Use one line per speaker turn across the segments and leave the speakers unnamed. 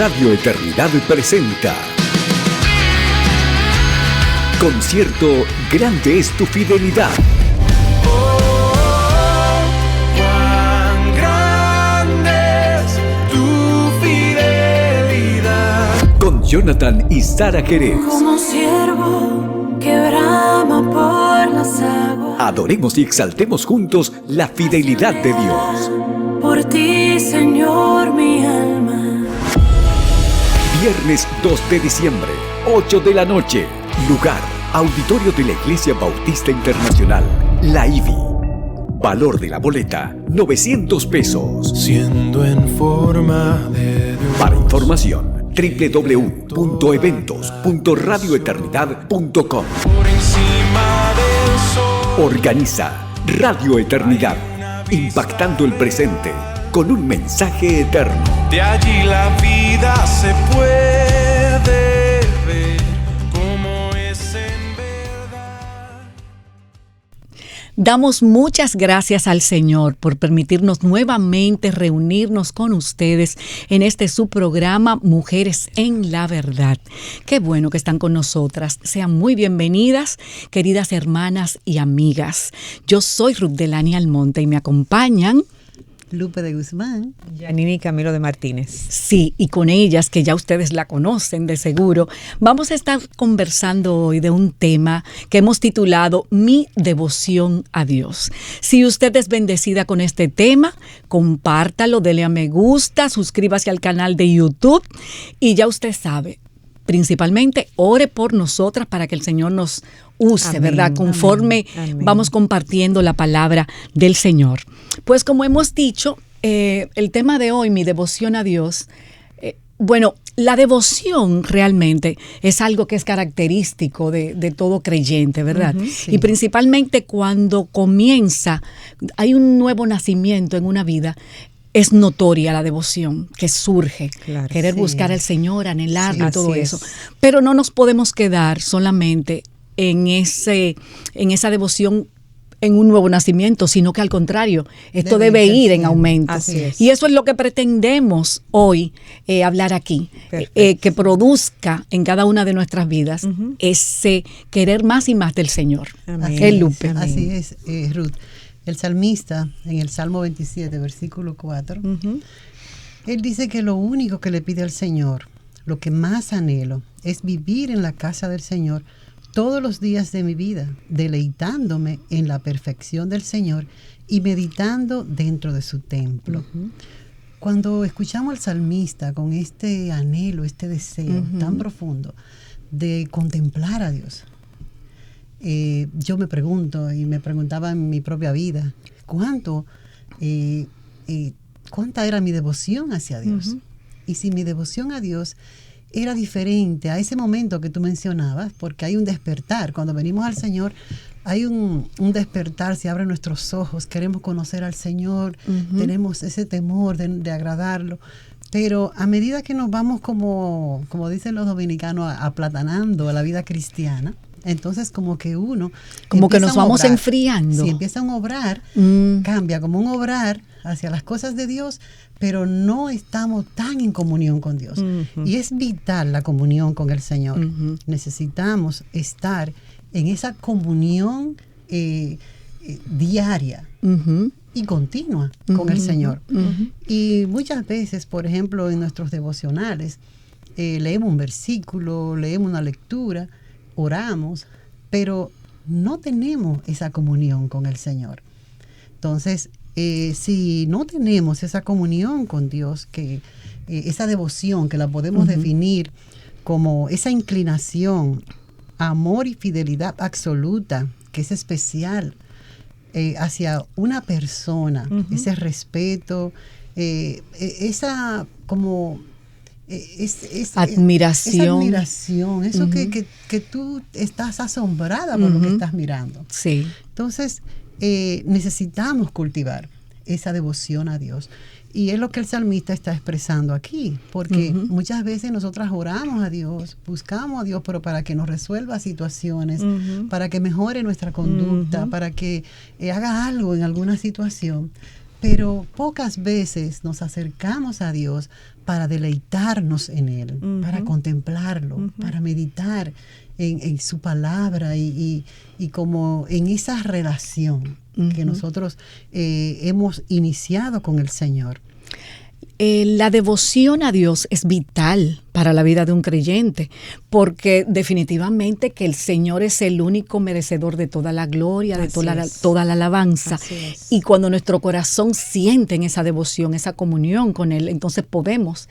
Radio Eternidad presenta Concierto Grande es tu fidelidad.
Oh, cuán grande es tu fidelidad.
Con Jonathan y Sara Jerez.
Como siervo que brama por las aguas.
Adoremos y exaltemos juntos la fidelidad de Dios.
Por ti, Señor, mi alma.
Viernes 2 de diciembre, 8 de la noche. Lugar: Auditorio de la Iglesia Bautista Internacional, la IBI. Valor de la boleta: 900 pesos.
Siendo en forma de Dios.
Para información, www.eventos.radioeternidad.com.
Por encima del sol.
Organiza Radio Eternidad, impactando el presente con un mensaje eterno.
De allí la vida se puede ver como es en verdad.
Damos muchas gracias al Señor por permitirnos nuevamente reunirnos con ustedes en este su programa Mujeres en la Verdad. Qué bueno que están con nosotras. Sean muy bienvenidas, queridas hermanas y amigas. Yo soy Ruth Delany Almonte y me acompañan
Lupe de Guzmán.
Yanini Camilo de Martínez.
Sí, y con ellas, que ya ustedes la conocen de seguro, vamos a estar conversando hoy de un tema que hemos titulado Mi devoción a Dios. Si usted es bendecida con este tema, compártalo, dele a me gusta, suscríbase al canal de YouTube y ya usted sabe, principalmente ore por nosotras para que el Señor nos use, amén, ¿verdad? Conforme amén. Vamos compartiendo la palabra del Señor. Pues como hemos dicho, el tema de hoy, mi devoción a Dios, bueno, la devoción realmente es algo que es característico de todo creyente, ¿verdad? Sí. Y principalmente cuando comienza, hay un nuevo nacimiento en una vida, es notoria la devoción que surge, claro, querer buscar al Señor, anhelarlo, y todo eso. Pero no nos podemos quedar solamente en esa devoción en un nuevo nacimiento, sino que al contrario, esto debe ir en aumento. Y eso es lo que pretendemos hoy hablar aquí, que produzca en cada una de nuestras vidas ese querer más y más del Señor. Lupe.
Así es, Ruth. El salmista, en el Salmo 27, versículo 4, él dice que lo único que le pide al Señor, lo que más anhelo, es vivir en la casa del Señor todos los días de mi vida, deleitándome en la perfección del Señor y meditando dentro de su templo. Cuando escuchamos al salmista con este anhelo, este deseo tan profundo de contemplar a Dios, yo me pregunto y me preguntaba en mi propia vida, ¿cuánta era mi devoción hacia Dios? Y si mi devoción a Dios era diferente a ese momento que tú mencionabas, porque hay un despertar. Cuando venimos al Señor, hay un despertar, se abren nuestros ojos, queremos conocer al Señor, tenemos ese temor de agradarlo. Pero a medida que nos vamos, como dicen los dominicanos, aplatanando a la vida cristiana, entonces como que uno...
Como que nos vamos enfriando.
Sí, empieza un obrar, cambia como un obrar hacia las cosas de Dios, pero no estamos tan en comunión con Dios. Y es vital la comunión con el Señor. Necesitamos estar en esa comunión diaria y continua con el Señor. Y muchas veces, por ejemplo, en nuestros devocionales, leemos un versículo, leemos una lectura, oramos, pero no tenemos esa comunión con el Señor. Entonces, si no tenemos esa comunión con Dios, que esa devoción que la podemos definir como esa inclinación, amor y fidelidad absoluta, que es especial hacia una persona, ese respeto, esa como...
admiración,
eso que tú estás asombrada por lo que estás mirando.
Sí.
Entonces, necesitamos cultivar esa devoción a Dios. Y es lo que el salmista está expresando aquí, porque muchas veces nosotras oramos a Dios, buscamos a Dios, pero para que nos resuelva situaciones, para que mejore nuestra conducta, para que haga algo en alguna situación. pero pocas veces nos acercamos a Dios para deleitarnos en Él, para contemplarlo, para meditar en su palabra y como en esa relación que nosotros hemos iniciado con el Señor.
La devoción a Dios es vital para la vida de un creyente, porque definitivamente que el Señor es el único merecedor de toda la gloria, de toda la alabanza. Y cuando nuestro corazón siente en esa devoción, esa comunión con Él, entonces podemos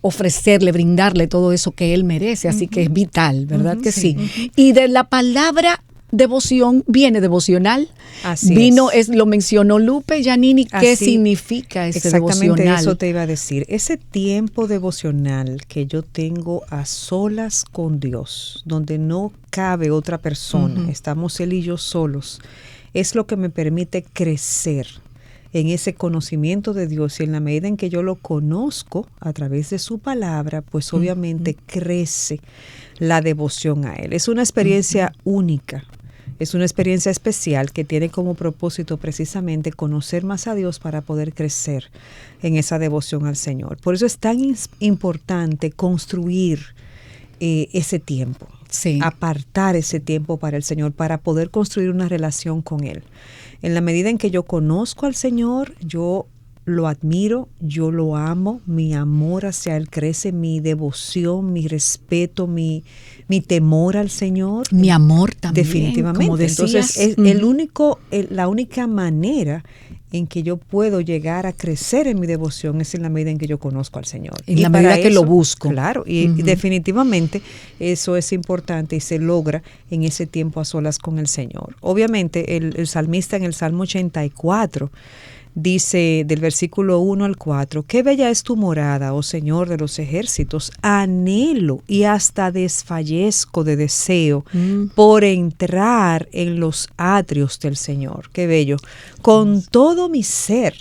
ofrecerle, brindarle todo eso que Él merece. Así que es vital, ¿verdad que sí? Y de la palabra devoción viene devocional.
Así
lo mencionó Lupe, Yanini, ¿qué significa ese devocional?
Exactamente eso te iba a decir. Ese tiempo devocional que yo tengo a solas con Dios, donde no cabe otra persona, estamos Él y yo solos, es lo que me permite crecer en ese conocimiento de Dios, y en la medida en que yo lo conozco a través de su palabra, pues obviamente crece la devoción a Él. Es una experiencia única. Es una experiencia especial que tiene como propósito precisamente conocer más a Dios para poder crecer en esa devoción al Señor. Por eso es tan importante construir ese tiempo, apartar ese tiempo para el Señor, para poder construir una relación con Él. En la medida en que yo conozco al Señor, yo lo admiro, yo lo amo, mi amor hacia Él crece, mi devoción, mi respeto, mi temor al Señor.
Mi amor también.
Definitivamente.
Como decías.
Entonces, la única manera en que yo puedo llegar a crecer en mi devoción es en la medida en que yo conozco al Señor.
En la medida que lo busco.
Claro, y definitivamente eso es importante y se logra en ese tiempo a solas con el Señor. Obviamente, el salmista en el Salmo 84 dice del versículo 1 al 4, qué bella es tu morada, oh Señor de los ejércitos, anhelo y hasta desfallezco de deseo por entrar en los atrios del Señor. Qué bello. Con todo mi ser,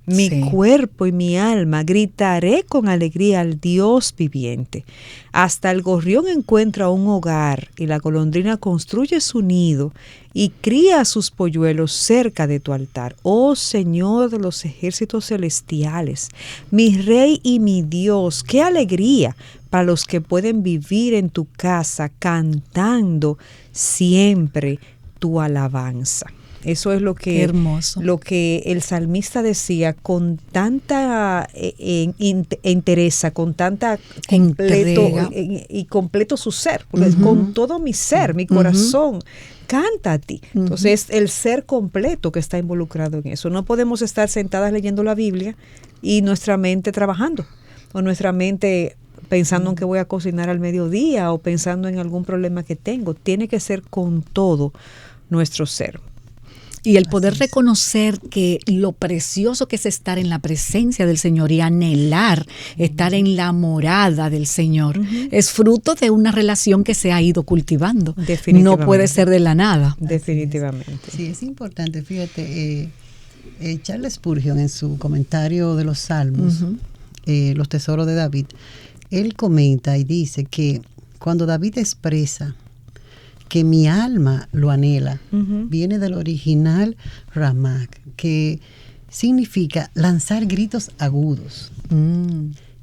mi cuerpo y mi alma gritaré con alegría al Dios viviente. Hasta el gorrión encuentra un hogar y la golondrina construye su nido y cría sus polluelos cerca de tu altar. Oh Señor de los ejércitos celestiales, mi Rey y mi Dios, qué alegría para los que pueden vivir en tu casa cantando siempre tu alabanza. Eso es lo que el salmista decía con tanta entereza, con tanta completo su ser, porque con todo mi ser, mi corazón canta a ti. Entonces es el ser completo que está involucrado en eso. No podemos estar sentadas leyendo la Biblia y nuestra mente trabajando, o nuestra mente pensando en que voy a cocinar al mediodía, o pensando en algún problema que tengo. Tiene que ser con todo nuestro ser.
Y el poder reconocer que lo precioso que es estar en la presencia del Señor y anhelar estar en la morada del Señor es fruto de una relación que se ha ido cultivando. No puede ser de la nada.
Definitivamente.
Sí, es importante. Fíjate, Charles Spurgeon en su comentario de los Salmos, los tesoros de David, él comenta y dice que cuando David expresa que mi alma lo anhela, viene del original ramak, que significa lanzar gritos agudos.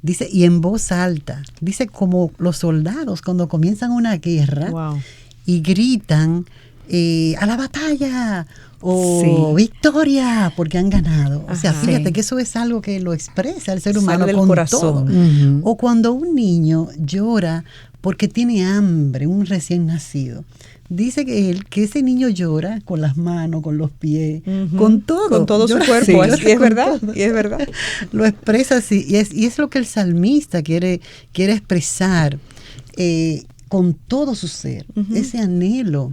Dice, y en voz alta. Dice, como los soldados cuando comienzan una guerra y gritan a la batalla o victoria porque han ganado. O sea, fíjate que eso es algo que lo expresa el ser humano con corazón. Todo. O cuando un niño llora porque tiene hambre, un recién nacido. Dice que ese niño llora con las manos, con los pies, con todo.
Con todo su cuerpo, y es verdad, y es verdad.
Lo expresa así, y es lo que el salmista quiere expresar con todo su ser, ese anhelo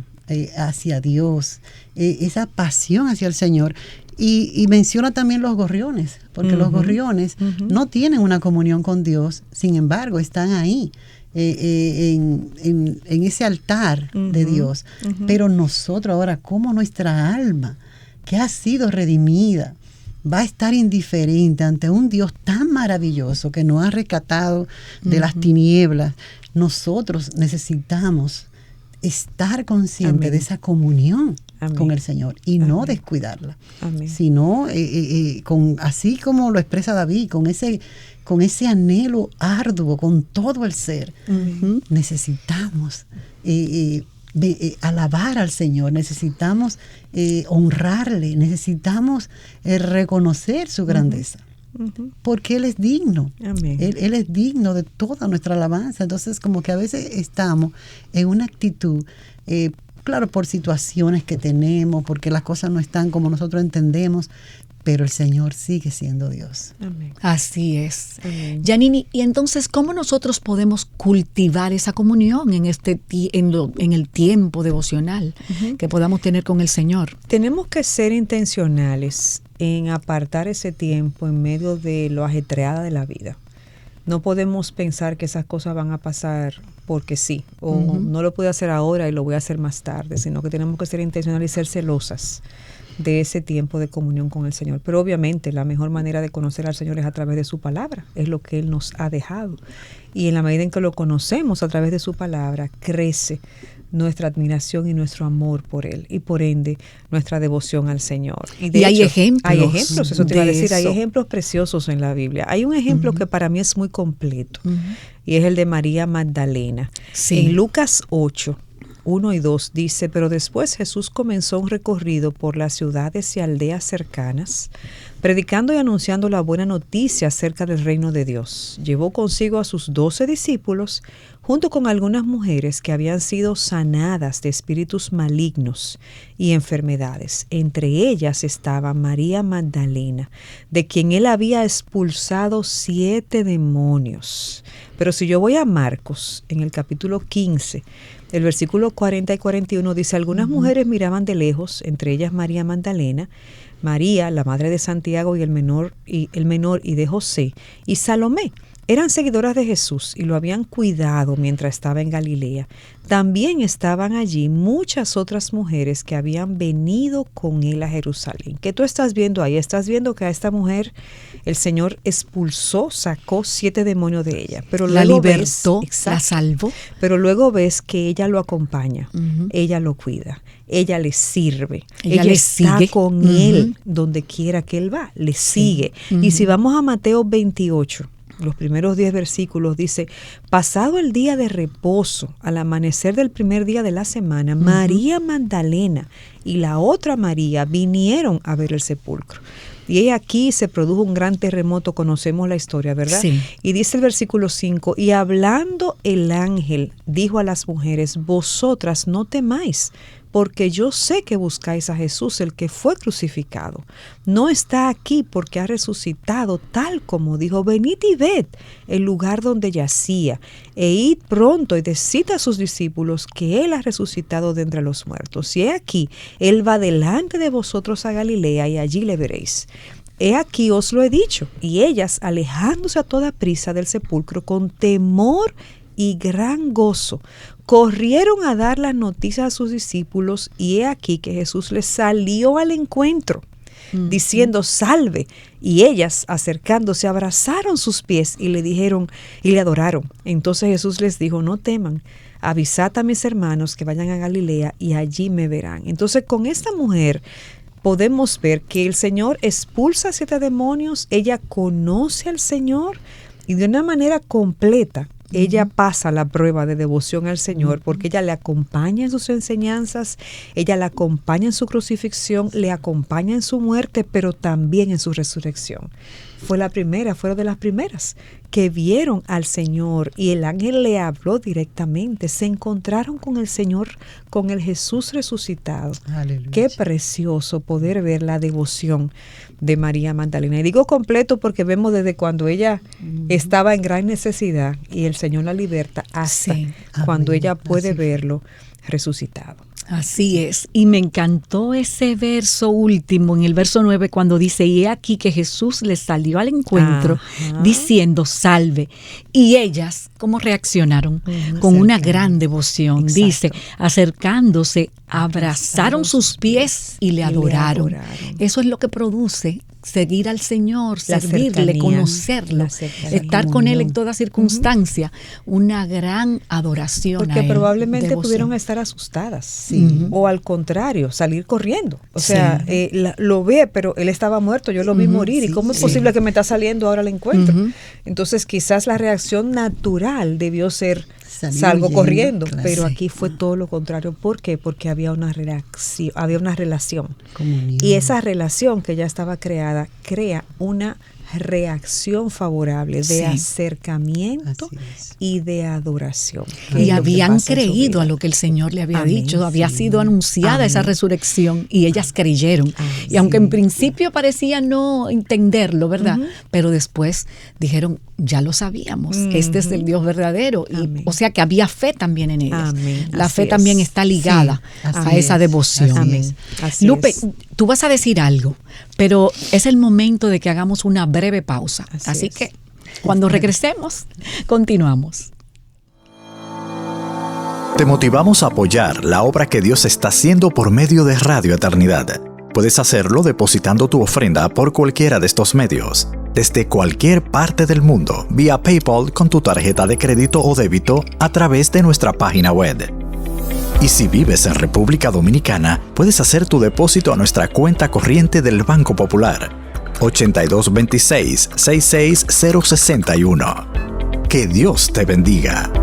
hacia Dios, esa pasión hacia el Señor. Y menciona también los gorriones, porque los gorriones no tienen una comunión con Dios, sin embargo, están ahí. En ese altar de Dios, pero nosotros ahora, como nuestra alma que ha sido redimida va a estar indiferente ante un Dios tan maravilloso que nos ha rescatado de las tinieblas, nosotros necesitamos estar conscientes de esa comunión
Amén.
con el Señor y
Amén.
no descuidarla,
Amén.
sino así como lo expresa David, con ese anhelo arduo, con todo el ser. Necesitamos alabar al Señor, necesitamos honrarle, necesitamos reconocer su grandeza. Porque Él es digno.
Amén.
Él es digno de toda nuestra alabanza. Entonces, como que a veces estamos en una actitud, claro, por situaciones que tenemos, porque las cosas no están como nosotros entendemos, pero el Señor sigue siendo Dios.
Amén.
Así es.
Amén.
Janini, y entonces, ¿cómo nosotros podemos cultivar esa comunión en el tiempo devocional que podamos tener con el Señor?
Tenemos que ser intencionales en apartar ese tiempo en medio de lo ajetreada de la vida. No podemos pensar que esas cosas van a pasar porque sí, o no lo puedo hacer ahora y lo voy a hacer más tarde, sino que tenemos que ser intencionales y ser celosas de ese tiempo de comunión con el Señor. Pero obviamente la mejor manera de conocer al Señor es a través de su palabra, es lo que Él nos ha dejado. Y en la medida en que lo conocemos a través de su palabra, crece nuestra admiración y nuestro amor por Él, y por ende nuestra devoción al Señor.
Y hay ejemplos.
Hay ejemplos, eso te iba a decir, hay
eso.
ejemplos preciosos en la Biblia. Hay un ejemplo que para mí es muy completo, y es el de María Magdalena.
Sí.
En Lucas 8, 1 y 2 dice: pero después Jesús comenzó un recorrido por las ciudades y aldeas cercanas, predicando y anunciando la buena noticia acerca del reino de Dios. Llevó consigo a sus 12 discípulos, junto con algunas mujeres que habían sido sanadas de espíritus malignos y enfermedades. Entre ellas estaba María Magdalena, de quien él había expulsado 7 demonios. Pero si yo voy a Marcos, en el capítulo 15, el versículo 40 y 41 dice: algunas mujeres miraban de lejos, entre ellas María Magdalena, María, la madre de Santiago y el menor y de José, y Salomé. Eran seguidoras de Jesús y lo habían cuidado mientras estaba en Galilea. También estaban allí muchas otras mujeres que habían venido con él a Jerusalén. ¿Qué tú estás viendo ahí? Estás viendo que a esta mujer el Señor expulsó, sacó 7 demonios de ella. Pero
La
luego
libertó,
ves,
la salvó.
Pero luego ves que ella lo acompaña, ella lo cuida, ella le sirve,
Ella le
está
sigue.
con él donde quiera que él va, le sigue. Y si vamos a Mateo 28, los primeros 10 versículos, dice: pasado el día de reposo, al amanecer del primer día de la semana, María Magdalena y la otra María vinieron a ver el sepulcro. Y aquí se produjo un gran terremoto, conocemos la historia, ¿verdad?
Sí.
Y dice el versículo 5: y hablando el ángel, dijo a las mujeres: vosotras no temáis, porque yo sé que buscáis a Jesús, el que fue crucificado. No está aquí, porque ha resucitado, tal como dijo. Venid y ved el lugar donde yacía, e id pronto y decid a sus discípulos que Él ha resucitado de entre los muertos. Y he aquí, Él va delante de vosotros a Galilea, y allí le veréis. He aquí os lo he dicho. Y ellas, alejándose a toda prisa del sepulcro, con temor y gran gozo, corrieron a dar las noticias a sus discípulos, y he aquí que Jesús les salió al encuentro, diciendo: salve. Y ellas, acercándose, abrazaron sus pies y le dijeron y le adoraron. Entonces Jesús les dijo: no teman, avisad a mis hermanos que vayan a Galilea y allí me verán. Entonces, con esta mujer podemos ver que el Señor expulsa 7 demonios, ella conoce al Señor, y de una manera completa ella pasa la prueba de devoción al Señor, porque ella le acompaña en sus enseñanzas, ella le acompaña en su crucifixión, le acompaña en su muerte, pero también en su resurrección. Fue de las primeras que vieron al Señor, y el ángel le habló directamente. Se encontraron con el Señor, con el Jesús resucitado.
Aleluya.
Qué precioso poder ver la devoción de María Magdalena. Y digo completo porque vemos desde cuando ella estaba en gran necesidad y el Señor la liberta, hasta cuando
Amén.
ella puede
Así fue.
verlo resucitado.
Así es, y me encantó ese verso último, en el verso 9, cuando dice: y he aquí que Jesús les salió al encuentro, diciendo: salve. Y ellas, ¿cómo reaccionaron? Con una gran devoción.
Exacto.
Dice: acercándose, abrazaron sus pies y le adoraron. Eso es lo que produce seguir al Señor,
La
servirle,
cercanía,
conocerlo,
la cercanía.
estar con Él en toda circunstancia, una gran adoración
Porque
a Él,
probablemente
devoción.
pudieron estar asustadas.
Sí.
o al contrario, salir corriendo. O sea, lo ve, pero él estaba muerto, yo lo vi morir. ¿Y cómo es posible que me está saliendo ahora el encuentro? Entonces, quizás la reacción natural debió ser salgo corriendo, pero aquí fue todo lo contrario. ¿Por qué? Porque había una relación. Comunión. Y esa relación que ya estaba creada, crea una reacción favorable de acercamiento y de adoración.
Y habían creído a lo que el Señor le había dicho, había sido anunciada esa resurrección y ellas creyeron. Y aunque en principio parecía no entenderlo, ¿verdad? Pero después dijeron, ya lo sabíamos, este es el Dios verdadero. Y, o sea que había fe también en ellas. La fe también está ligada a esa devoción. Lupe, tú vas a decir algo, pero es el momento de que hagamos una breve pausa. Así que cuando regresemos, continuamos.
Te motivamos a apoyar la obra que Dios está haciendo por medio de Radio Eternidad. Puedes hacerlo depositando tu ofrenda por cualquiera de estos medios, desde cualquier parte del mundo, vía PayPal con tu tarjeta de crédito o débito a través de nuestra página web. Y si vives en República Dominicana, puedes hacer tu depósito a nuestra cuenta corriente del Banco Popular, 8226-66061. Que Dios te bendiga.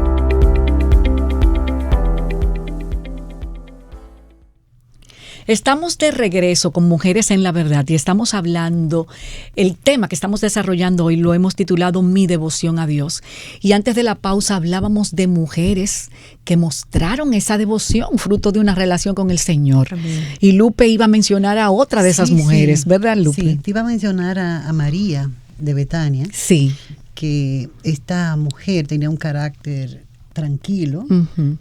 Estamos de regreso con Mujeres en la Verdad y estamos hablando, el tema que estamos desarrollando hoy lo hemos titulado Mi devoción a Dios. Y antes de la pausa hablábamos de mujeres que mostraron esa devoción fruto de una relación con el Señor. Amén. Y Lupe iba a mencionar a otra de esas mujeres, ¿verdad, Lupe?
Sí, te iba a mencionar a María de Betania.
Sí.
Que esta mujer tenía un carácter tranquilo.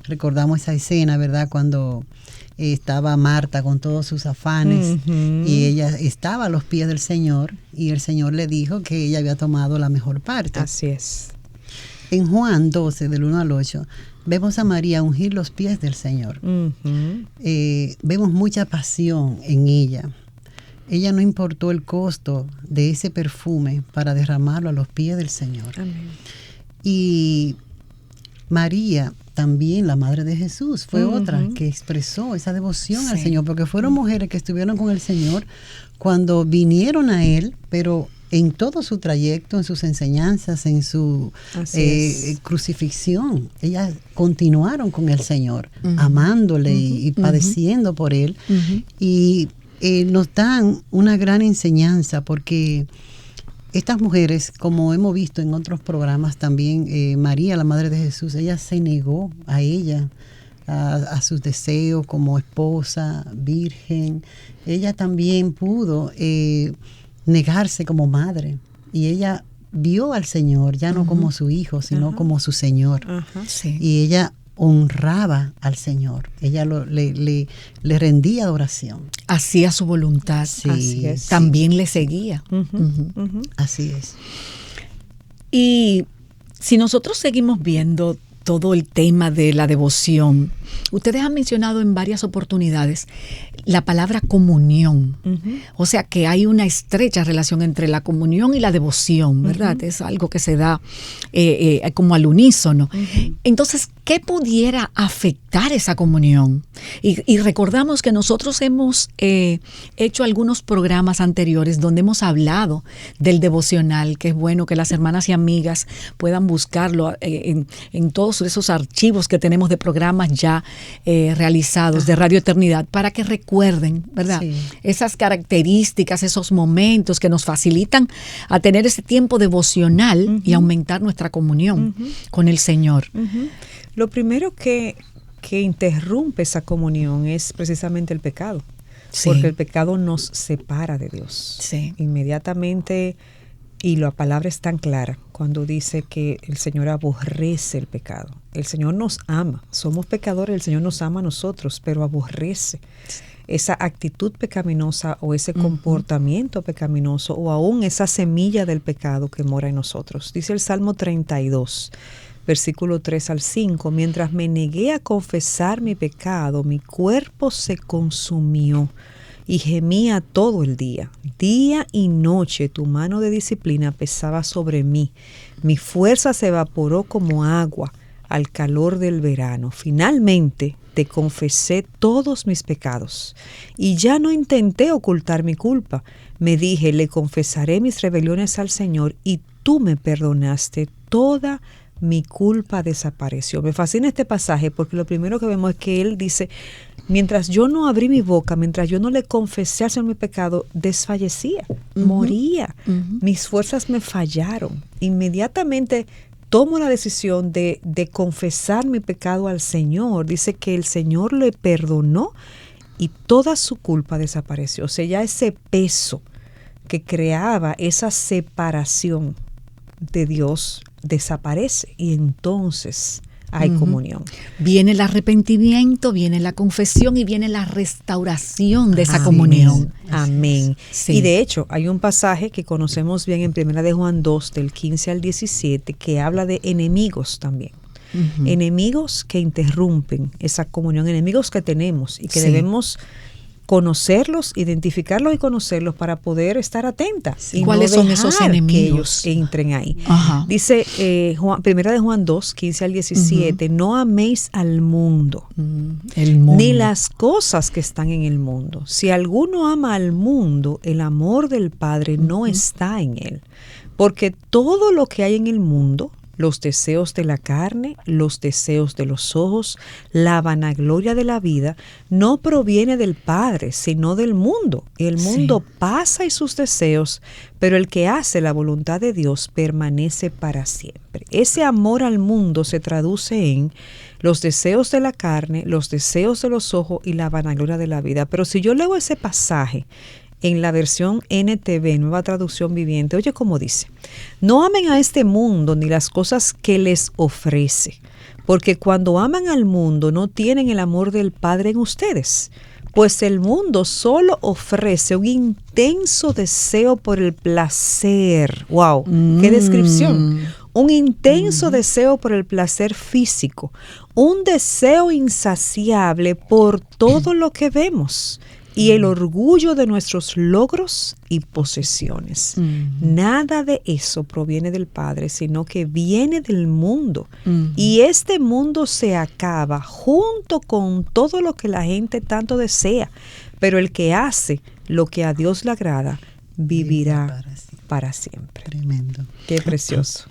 Recordamos esa escena, ¿verdad? Cuando estaba Marta con todos sus afanes y ella estaba a los pies del Señor y el Señor le dijo que ella había tomado la mejor parte.
Así es.
En Juan 12, del 1 al 8, vemos a María ungir los pies del Señor. Vemos mucha pasión en ella. Ella no importó el costo de ese perfume para derramarlo a los pies del Señor. Amén. Y María, también la madre de Jesús, fue otra que expresó esa devoción al Señor, porque fueron mujeres que estuvieron con el Señor cuando vinieron a Él, pero en todo su trayecto, en sus enseñanzas, en su crucifixión, ellas continuaron con el Señor, amándole y padeciendo por Él. Y nos dan una gran enseñanza, porque estas mujeres, como hemos visto en otros programas también, María, la madre de Jesús, ella se negó a ella, a sus deseos como esposa, virgen. Ella también pudo negarse como madre, y ella vio al Señor ya no como su hijo, sino como su Señor. Y ella honraba al Señor, ella le rendía adoración.
Hacía su voluntad,
así es,
también le seguía.
Así es.
Y si nosotros seguimos viendo todo el tema de la devoción, ustedes han mencionado en varias oportunidades la palabra comunión. O sea que hay una estrecha relación entre la comunión y la devoción, ¿verdad? Es algo que se da como al unísono. Entonces, ¿qué pudiera afectar esa comunión? Y recordamos que nosotros hemos hecho algunos programas anteriores donde hemos hablado del devocional, que es bueno que las hermanas y amigas puedan buscarlo en todos esos archivos que tenemos de programas ya realizados de Radio Eternidad, para que recuerden, ¿verdad? Sí. Esas características, esos momentos que nos facilitan a tener ese tiempo devocional y aumentar nuestra comunión con el Señor.
Lo primero que interrumpe esa comunión es precisamente el pecado, porque el pecado nos separa de Dios. Inmediatamente, y la palabra es tan clara cuando dice que el Señor aborrece el pecado. El Señor nos ama, somos pecadores, el Señor nos ama a nosotros, pero aborrece esa actitud pecaminosa o ese comportamiento pecaminoso, o aún esa semilla del pecado que mora en nosotros. Dice el Salmo 32, versículo 3 al 5, mientras me negué a confesar mi pecado, mi cuerpo se consumió y gemía todo el día. Día y noche tu mano de disciplina pesaba sobre mí. Mi fuerza se evaporó como agua al calor del verano, finalmente te confesé todos mis pecados y ya no intenté ocultar mi culpa. Me dije, le confesaré mis rebeliones al Señor y tú me perdonaste. Toda mi culpa desapareció. Me fascina este pasaje porque lo primero que vemos es que él dice, mientras yo no abrí mi boca, mientras yo no le confesé al Señor mi pecado, desfallecía, moría. Mis fuerzas me fallaron. Inmediatamente tomo la decisión de confesar mi pecado al Señor. Dice que el Señor le perdonó y toda su culpa desapareció. O sea, ya ese peso que creaba esa separación de Dios desaparece y entonces hay comunión.
Viene el arrepentimiento, viene la confesión y viene la restauración de esa comunión.
Amén.
Sí.
Y de hecho, hay un pasaje que conocemos bien en 1 de Juan 2, del 15 al 17, que habla de enemigos también. Enemigos que interrumpen esa comunión, enemigos que tenemos y que debemos conocerlos, identificarlos y conocerlos para poder estar atentas. Y
¿cuáles son esos enemigos?
Que ellos entren ahí. Dice 1 de Juan 2, 15 al 17, no améis al mundo, ni las cosas que están en el mundo. Si alguno ama al mundo, el amor del Padre no está en él. Porque todo lo que hay en el mundo, los deseos de la carne, los deseos de los ojos, la vanagloria de la vida, no proviene del Padre, sino del mundo. El mundo pasa y sus deseos, pero el que hace la voluntad de Dios permanece para siempre. Ese amor al mundo se traduce en los deseos de la carne, los deseos de los ojos y la vanagloria de la vida. Pero si yo leo ese pasaje en la versión NTV, Nueva Traducción Viviente, oye cómo dice, no amen a este mundo ni las cosas que les ofrece, porque cuando aman al mundo no tienen el amor del Padre en ustedes, pues el mundo solo ofrece un intenso deseo por el placer. ¡Wow! ¡Qué descripción! Un intenso deseo por el placer físico, un deseo insaciable por todo lo que vemos y el orgullo de nuestros logros y posesiones. Nada de eso proviene del Padre, sino que viene del mundo. Y este mundo se acaba junto con todo lo que la gente tanto desea. Pero el que hace lo que a Dios le agrada, vivirá para siempre.
Tremendo.
Qué precioso.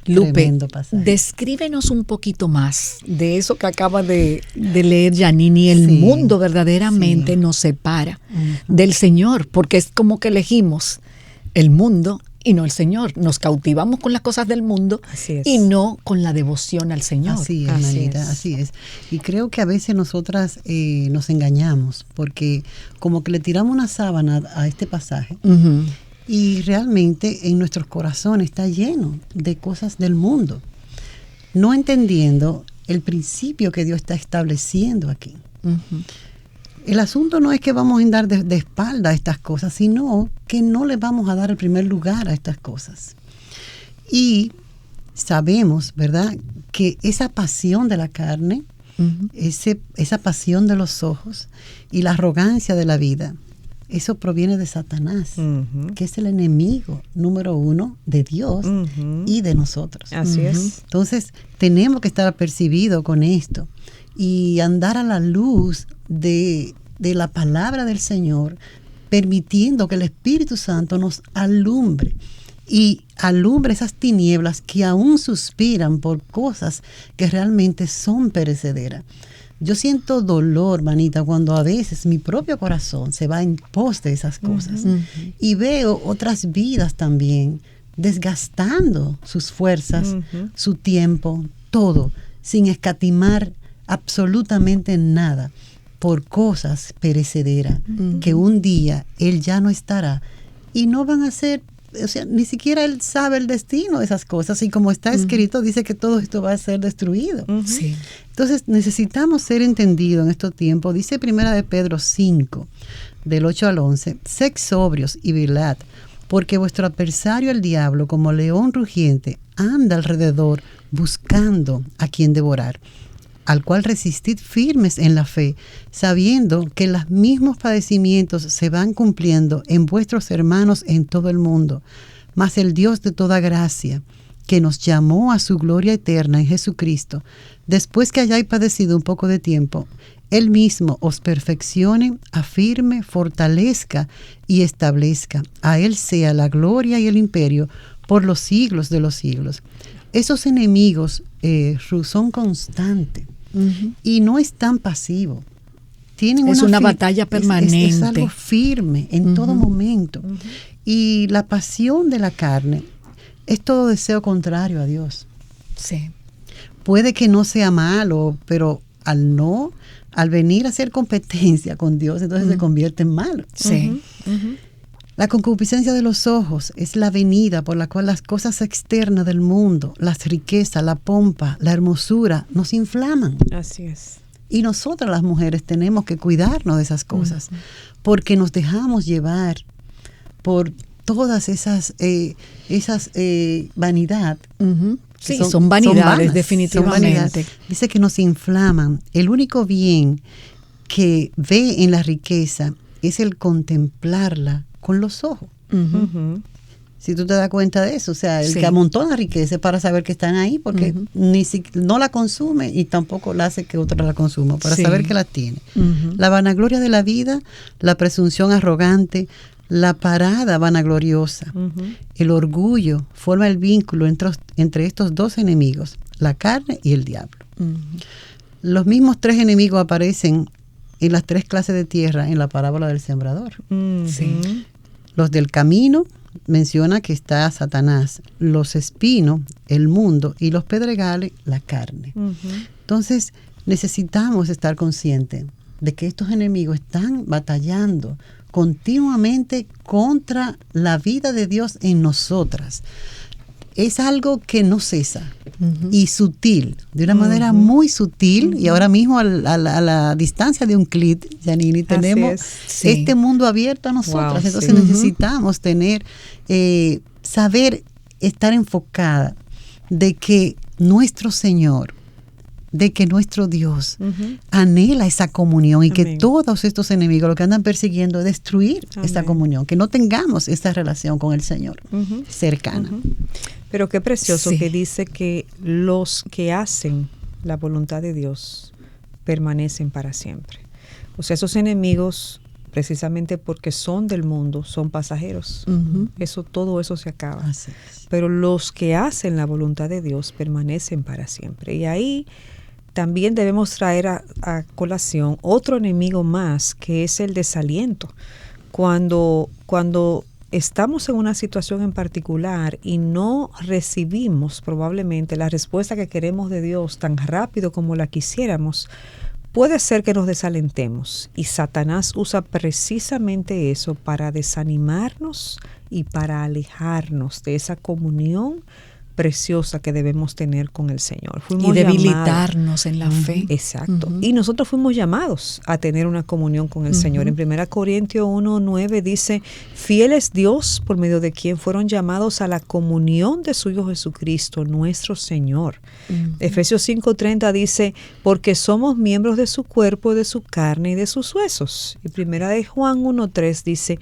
Lupe, descríbenos un poquito más de eso que acaba de leer Janine. El mundo verdaderamente nos separa del Señor, porque es como que elegimos el mundo y no el Señor. Nos cautivamos con las cosas del mundo y no con la devoción al Señor.
Así es, Manita, así es. Y creo que a veces nosotras nos engañamos, porque como que le tiramos una sábana a este pasaje. Y realmente en nuestros corazones está lleno de cosas del mundo, no entendiendo el principio que Dios está estableciendo aquí. El asunto no es que vamos a andar de espalda a estas cosas, sino que no le vamos a dar el primer lugar a estas cosas. Y sabemos, ¿verdad?, que esa pasión de la carne, esa pasión de los ojos y la arrogancia de la vida, eso proviene de Satanás, que es el enemigo número uno de Dios y de nosotros.
Así es.
Entonces, tenemos que estar apercibidos con esto y andar a la luz de la palabra del Señor, permitiendo que el Espíritu Santo nos alumbre y alumbre esas tinieblas que aún suspiran por cosas que realmente son perecederas. Yo siento dolor, manita, cuando a veces mi propio corazón se va en pos de esas cosas y veo otras vidas también desgastando sus fuerzas, su tiempo, todo, sin escatimar absolutamente nada por cosas perecederas que un día Él ya no estará y no van a ser, o sea, ni siquiera Él sabe el destino de esas cosas, y como está escrito, dice que todo esto va a ser destruido. Entonces necesitamos ser entendidos en estos tiempos. Dice 1 de Pedro 5, del 8 al 11, sed sobrios y velad, porque vuestro adversario el diablo, como león rugiente, anda alrededor buscando a quien devorar, al cual resistid firmes en la fe, sabiendo que los mismos padecimientos se van cumpliendo en vuestros hermanos en todo el mundo. Mas el Dios de toda gracia, que nos llamó a su gloria eterna en Jesucristo, después que hayáis padecido un poco de tiempo, Él mismo os perfeccione, afirme, fortalezca y establezca. A Él sea la gloria y el imperio por los siglos de los siglos. Esos enemigos, Ruth, son constantes y no están pasivos. Tienen
una batalla permanente.
Es algo firme en todo momento. Y la pasión de la carne es todo deseo contrario a Dios.
Sí.
Puede que no sea malo, pero al venir a hacer competencia con Dios, entonces se convierte en malo.
Sí.
La concupiscencia de los ojos es la venida por la cual las cosas externas del mundo, las riquezas, la pompa, la hermosura, nos inflaman.
Así es.
Y nosotras las mujeres tenemos que cuidarnos de esas cosas, porque nos dejamos llevar por todas esas vanidad.
Sí, son vanidades, definitivamente.
Son vanidades. Dice que nos inflaman. El único bien que ve en la riqueza es el contemplarla con los ojos. Si tú te das cuenta de eso, o sea, el que amontona riqueza es para saber que están ahí, porque no la consume y tampoco la hace que otra la consuma, para saber que la tiene. La vanagloria de la vida, la presunción arrogante, la parada vanagloriosa, el orgullo forma el vínculo entre estos dos enemigos, la carne y el diablo. Los mismos tres enemigos aparecen en las tres clases de tierra en la parábola del sembrador. Los del camino menciona que está Satanás, los espinos, el mundo, y los pedregales, la carne. Entonces necesitamos estar conscientes de que estos enemigos están batallando continuamente contra la vida de Dios en nosotras. Es algo que no cesa y sutil, de una manera muy sutil, y ahora mismo a la distancia de un clic, Janine, tenemos este mundo abierto a nosotras. Entonces necesitamos tener, saber estar enfocada de que nuestro Señor, de que nuestro Dios anhela esa comunión y que todos estos enemigos lo que andan persiguiendo es destruir esta comunión, que no tengamos esta relación con el Señor cercana.
Pero qué precioso que dice que los que hacen la voluntad de Dios permanecen para siempre. O sea, esos enemigos, precisamente porque son del mundo, son pasajeros. Todo eso se acaba. Pero los que hacen la voluntad de Dios permanecen para siempre. Y ahí también debemos traer a colación otro enemigo más, que es el desaliento. Cuando estamos en una situación en particular y no recibimos probablemente la respuesta que queremos de Dios tan rápido como la quisiéramos, puede ser que nos desalentemos. Y Satanás usa precisamente eso para desanimarnos y para alejarnos de esa comunión preciosa que debemos tener con el Señor.
Y debilitarnos en la fe.
Exacto. Y nosotros fuimos llamados a tener una comunión con el Señor. En 1 Corintios 1:9 dice: fiel es Dios por medio de quien fueron llamados a la comunión de su Hijo Jesucristo, nuestro Señor. Efesios 5:30 dice: porque somos miembros de su cuerpo, de su carne y de sus huesos. Y 1 Juan 1:3 dice: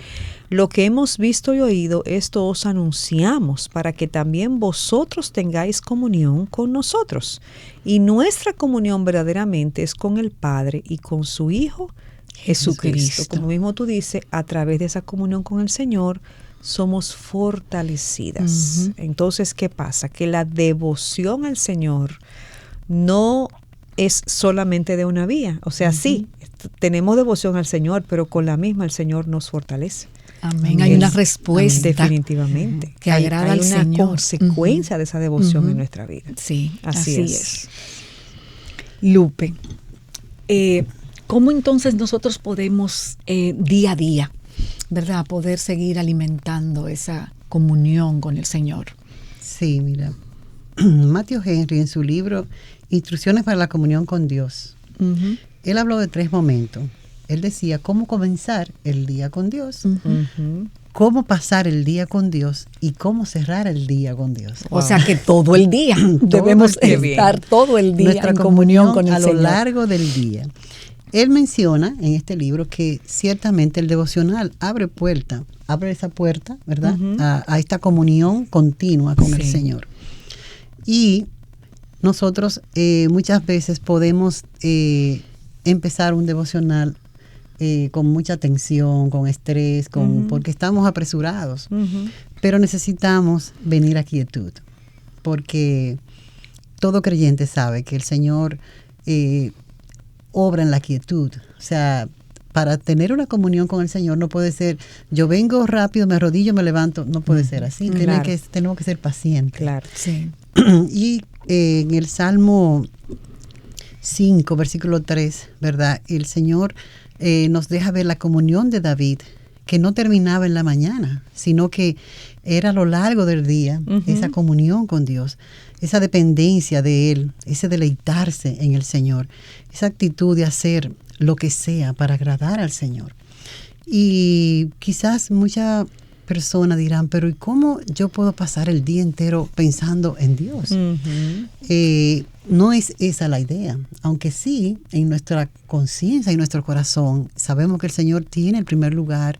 lo que hemos visto y oído, esto os anunciamos, para que también vosotros tengáis comunión con nosotros. Y nuestra comunión verdaderamente es con el Padre y con su Hijo Jesucristo. Como mismo tú dices, a través de esa comunión con el Señor, somos fortalecidas. Entonces, ¿qué pasa? Que la devoción al Señor no es solamente de una vía. O sea, sí, tenemos devoción al Señor, pero con la misma el Señor nos fortalece.
Amén. Hay una respuesta
definitivamente
que agrada al Señor.
Hay una consecuencia de esa devoción en nuestra vida.
Sí, así es. Lupe, ¿cómo entonces nosotros podemos día a día, verdad, poder seguir alimentando esa comunión con el Señor?
Sí, mira, Matthew Henry en su libro Instrucciones para la comunión con Dios, él habló de 3 momentos. Él decía cómo comenzar el día con Dios, cómo pasar el día con Dios y cómo cerrar el día con Dios.
O sea que todo el día debemos estar todo el día
nuestra
en comunión con el
Señor. A lo
Señor.
largo del día. Él menciona en este libro que ciertamente el devocional abre esa puerta, ¿verdad? A esta comunión continua con el Señor. Y nosotros muchas veces podemos empezar un devocional con mucha tensión, con estrés, porque estamos apresurados. Pero necesitamos venir a quietud, porque todo creyente sabe que el Señor obra en la quietud. O sea, para tener una comunión con el Señor no puede ser, yo vengo rápido, me arrodillo, me levanto. No puede ser así.
Claro.
Tenemos que ser pacientes.
Claro.
Sí.
Y en el Salmo 5, versículo 3, ¿verdad? El Señor nos deja ver la comunión de David, que no terminaba en la mañana, sino que era a lo largo del día, esa comunión con Dios, esa dependencia de Él, ese deleitarse en el Señor, esa actitud de hacer lo que sea para agradar al Señor. Y quizás muchas personas dirán, pero ¿y cómo yo puedo pasar el día entero pensando en Dios? No es esa la idea, aunque sí, en nuestra conciencia y nuestro corazón sabemos que el Señor tiene el primer lugar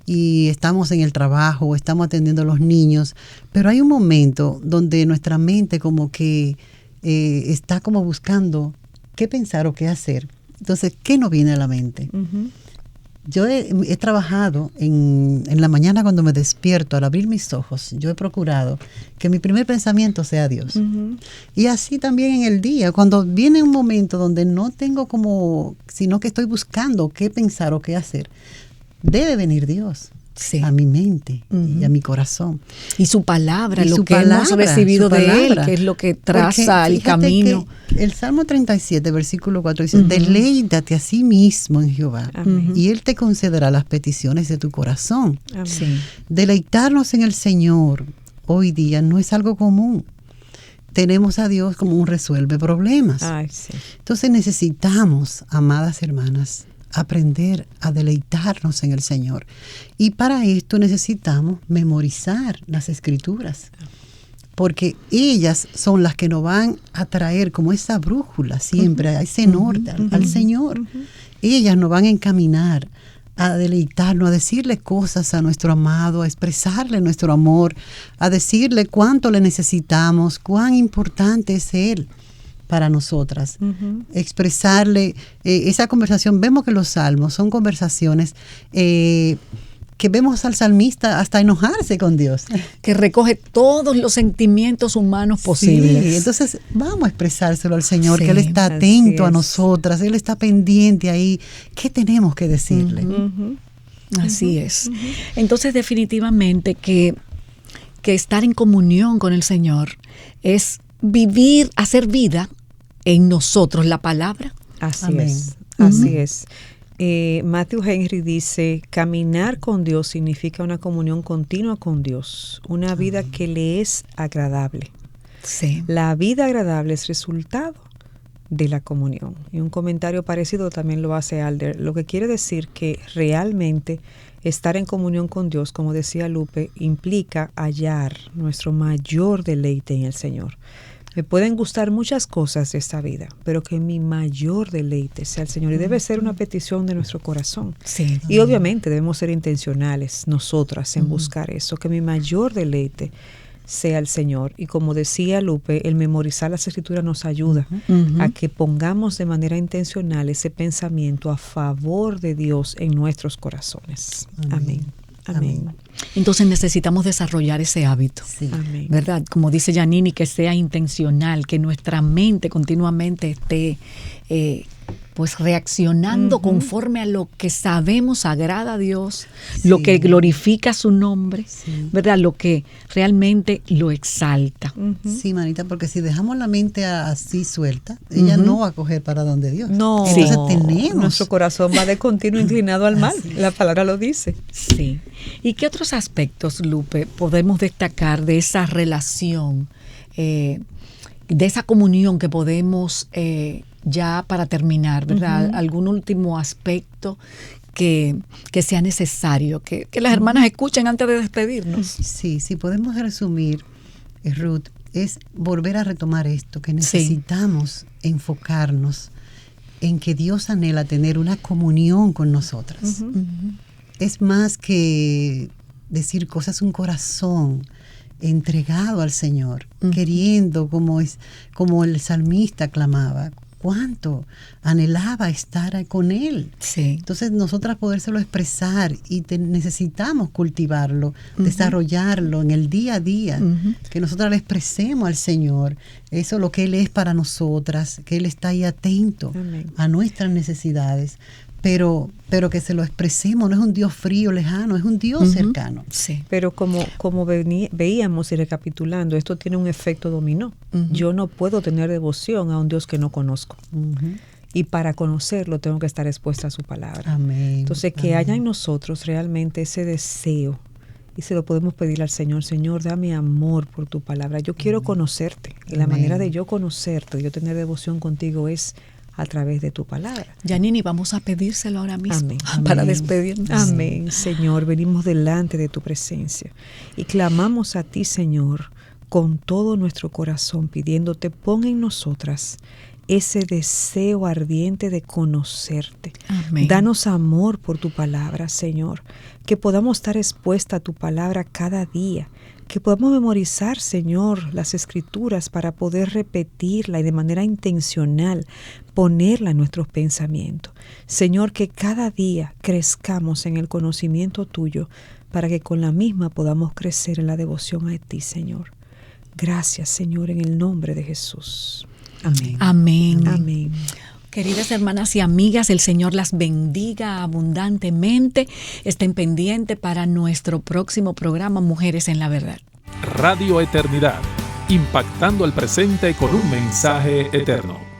y estamos en el trabajo, estamos atendiendo a los niños, pero hay un momento donde nuestra mente como que está como buscando qué pensar o qué hacer. Entonces, ¿qué nos viene a la mente? Yo he trabajado en la mañana cuando me despierto, al abrir mis ojos, yo he procurado que mi primer pensamiento sea Dios. Y así también en el día, cuando viene un momento donde no tengo sino que estoy buscando qué pensar o qué hacer, debe venir Dios. Sí. A mi mente y a mi corazón.
Y su palabra, lo que hemos recibido de Él, que es lo que traza el camino.
El Salmo 37, versículo 4 dice, deleítate a sí mismo en Jehová, y Él te concederá las peticiones de tu corazón.
Sí.
Deleitarnos en el Señor hoy día no es algo común. Tenemos a Dios como un resuelve problemas.
Ay, sí.
Entonces necesitamos, amadas hermanas, aprender a deleitarnos en el Señor. Y para esto necesitamos memorizar las Escrituras, porque ellas son las que nos van a traer como esa brújula siempre, a ese norte, al Señor. Ellas nos van a encaminar a deleitarnos, a decirle cosas a nuestro amado, a expresarle nuestro amor, a decirle cuánto le necesitamos, cuán importante es Él para nosotras, expresarle esa conversación. Vemos que los salmos son conversaciones que vemos al salmista hasta enojarse con Dios.
Que recoge todos los sentimientos humanos posibles.
Sí, entonces vamos a expresárselo al Señor,
Sí,
que Él está atento a nosotras, Él está pendiente ahí. ¿Qué tenemos que decirle?
Así es. Entonces definitivamente que estar en comunión con el Señor es vivir, hacer vida en nosotros la palabra.
Así
Amén.
es, así es. Matthew Henry dice, caminar con Dios significa una comunión continua con Dios, una vida que le es agradable.
Sí.
La vida agradable es resultado de la comunión. Y un comentario parecido también lo hace Alder, lo que quiere decir que realmente estar en comunión con Dios, como decía Lupe, implica hallar nuestro mayor deleite en el Señor. Me pueden gustar muchas cosas de esta vida, pero que mi mayor deleite sea el Señor. Y debe ser una petición de nuestro corazón.
Sí.
Y obviamente debemos ser intencionales nosotras en buscar eso, que mi mayor deleite sea el Señor. Y como decía Lupe, el memorizar las Escrituras nos ayuda a que pongamos de manera intencional ese pensamiento a favor de Dios en nuestros corazones. Amén. Amén.
Entonces necesitamos desarrollar ese hábito,
Sí.
Amén.
¿verdad? Como dice Yanini, que sea intencional, que nuestra mente continuamente esté pues reaccionando conforme a lo que sabemos agrada a Dios, lo que glorifica su nombre, ¿verdad? Lo que realmente lo exalta.
Sí, manita, porque si dejamos la mente así suelta, ella no va a coger para donde Dios.
No,
Entonces tenemos.
nuestro corazón va de continuo inclinado al mal. La palabra lo dice.
Sí. ¿Y qué otros aspectos, Lupe, podemos destacar de esa relación, de esa comunión que podemos, ya para terminar, ¿verdad? ¿Algún último aspecto que sea necesario, que las hermanas escuchen antes de despedirnos?
Sí, si podemos resumir, Ruth, es volver a retomar esto, que necesitamos enfocarnos en que Dios anhela tener una comunión con nosotras. Es más que decir cosas, un corazón entregado al Señor, queriendo, como el salmista clamaba, cuánto anhelaba estar con Él.
Sí.
Entonces nosotras podérselo expresar y necesitamos cultivarlo, desarrollarlo en el día a día, que nosotras le expresemos al Señor eso, lo que Él es para nosotras, que Él está ahí atento a nuestras necesidades. Pero que se lo expresemos, no es un Dios frío, lejano, es un Dios cercano.
Sí.
Pero como veíamos y recapitulando, esto tiene un efecto dominó. Yo no puedo tener devoción a un Dios que no conozco. Y para conocerlo tengo que estar expuesta a su palabra.
Amén.
Entonces, que haya en nosotros realmente ese deseo. Y se lo podemos pedir al Señor. Señor, dame amor por tu palabra. Yo quiero conocerte. Y la manera de yo conocerte, de yo tener devoción contigo es a través de tu palabra.
Janine, vamos a pedírselo ahora mismo.
Amén.
Para despedirnos.
Amén, Señor. Venimos delante de tu presencia y clamamos a ti, Señor, con todo nuestro corazón, pidiéndote, pon en nosotras ese deseo ardiente de conocerte.
Amén.
Danos amor por tu palabra, Señor, que podamos estar expuesta a tu palabra cada día, que podamos memorizar, Señor, las escrituras para poder repetirla y de manera intencional ponerla en nuestros pensamientos. Señor, que cada día crezcamos en el conocimiento tuyo para que con la misma podamos crecer en la devoción a ti, Señor. Gracias, Señor, en el nombre de Jesús. Amén.
Amén.
Amén.
Queridas hermanas y amigas, el Señor las bendiga abundantemente. Estén pendientes para nuestro próximo programa Mujeres en la Verdad.
Radio Eternidad, impactando el presente con un mensaje eterno.